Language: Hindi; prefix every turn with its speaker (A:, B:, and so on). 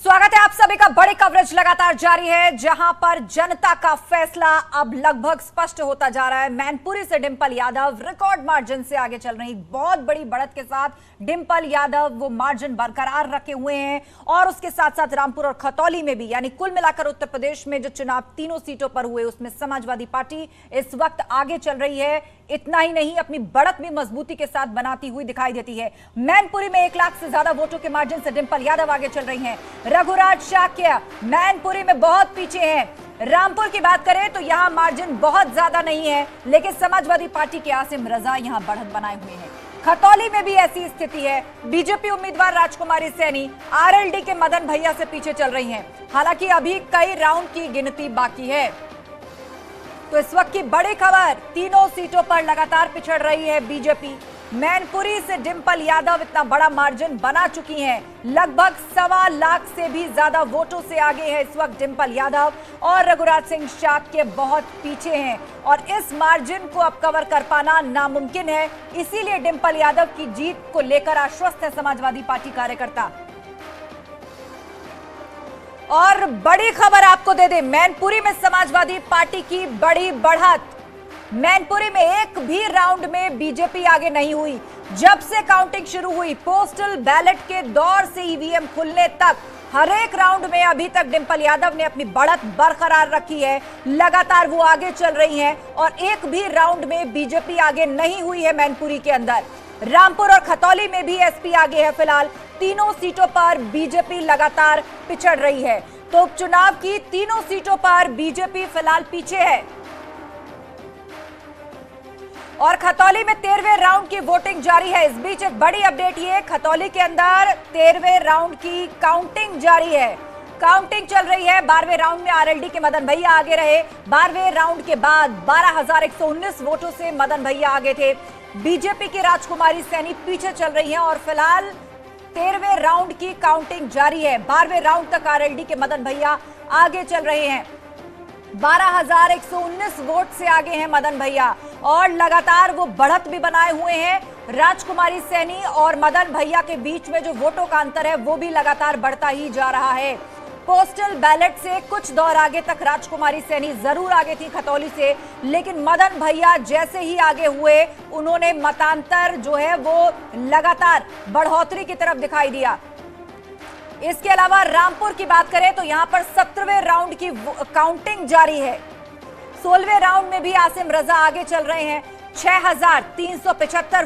A: स्वागत है आप सभी का। बड़ी कवरेज लगातार जारी है, जहां पर जनता का फैसला अब लगभग स्पष्ट होता जा रहा है। मैनपुरी से डिंपल यादव रिकॉर्ड मार्जिन से आगे चल रही, बहुत बड़ी बढ़त के साथ डिंपल यादव वो मार्जिन बरकरार रखे हुए हैं। और उसके साथ साथ रामपुर और खतौली में भी, यानी कुल मिलाकर उत्तर प्रदेश में जो चुनाव तीनों सीटों पर हुए उसमें समाजवादी पार्टी इस वक्त आगे चल रही है। इतना ही नहीं, अपनी बढ़त भी मजबूती के साथ बनाती हुई दिखाई देती है। मैनपुरी में 1 लाख से ज्यादा वोटों के मार्जिन से डिंपल यादव आगे चल रही हैं। रघुराज शाक्य मैनपुरी में बहुत पीछे हैं। रामपुर की बात करें तो यहां मार्जिन बहुत ज्यादा नहीं है, लेकिन समाजवादी पार्टी के आसिम रजा यहां बढ़त बनाए हुए हैं। खतौली में भी ऐसी स्थिति है। बीजेपी उम्मीदवार राजकुमारी सैनी आरएलडी के मदन भैया से पीछे चल रही हैं। हालांकि अभी कई राउंड की गिनती बाकी है। तो इस वक्त की बड़ी खबर, तीनों सीटों पर लगातार पिछड़ रही है बीजेपी। मैनपुरी से डिंपल यादव इतना बड़ा मार्जिन बना चुकी हैं, लगभग 1.25 लाख से भी ज्यादा वोटों से आगे है इस वक्त डिंपल यादव। और रघुराज सिंह शाक्य बहुत पीछे हैं और इस मार्जिन को अब कवर कर पाना नामुमकिन है। इसीलिए डिंपल यादव की जीत को लेकर आश्वस्त है समाजवादी पार्टी कार्यकर्ता। और बड़ी खबर आपको दे दें, मैनपुरी में समाजवादी पार्टी की बड़ी बढ़त। मैनपुरी में एक भी राउंड में बीजेपी आगे नहीं हुई। जब से काउंटिंग शुरू हुई, पोस्टल बैलेट के दौर से ईवीएम खुलने तक, हर एक राउंड में अभी तक डिंपल यादव ने अपनी बढ़त बरकरार रखी है। लगातार वो आगे चल रही हैं और एक भी राउंड में बीजेपी आगे नहीं हुई है मैनपुरी के अंदर। रामपुर और खतौली में भी एसपी आगे है। फिलहाल तीनों सीटों पर बीजेपी लगातार पिछड़ रही है। तो उपचुनाव की तीनों सीटों पर बीजेपी फिलहाल पीछे है। और खतौली में 13वें राउंड की वोटिंग जारी है। इस बीच एक बड़ी अपडेट ये, खतौली के अंदर 13वें राउंड की काउंटिंग जारी है। काउंटिंग चल रही है। 12वें राउंड में आरएलडी के मदन भैया आगे रहे। 12वें राउंड के बाद 12,119 वोटों से मदन भैया आगे थे। बीजेपी की राजकुमारी सैनी पीछे चल रही हैं और फिलहाल 13वें राउंड की काउंटिंग जारी है। 12वें राउंड तक आरएलडी के मदन भैया आगे चल रहे हैं। 12,119 वोट से आगे हैं मदन भैया और लगातार वो बढ़त भी बनाए हुए हैं। राजकुमारी सैनी और मदन भैया के बीच में जो वोटों का अंतर है वो भी लगातार बढ़ता ही जा रहा है। पोस्टल बैलेट से कुछ दौर आगे तक राजकुमारी सैनी जरूर आगे थी खतौली से, लेकिन मदन भैया जैसे ही आगे हुए उन्होंने मतांतर जो है वो लगातार बढ़ोतरी की तरफ दिखाई दिया। इसके अलावा रामपुर की बात करें तो यहां पर 17वें राउंड की काउंटिंग जारी है। 16वें राउंड में भी आसिम रजा आगे चल रहे हैं। 6,375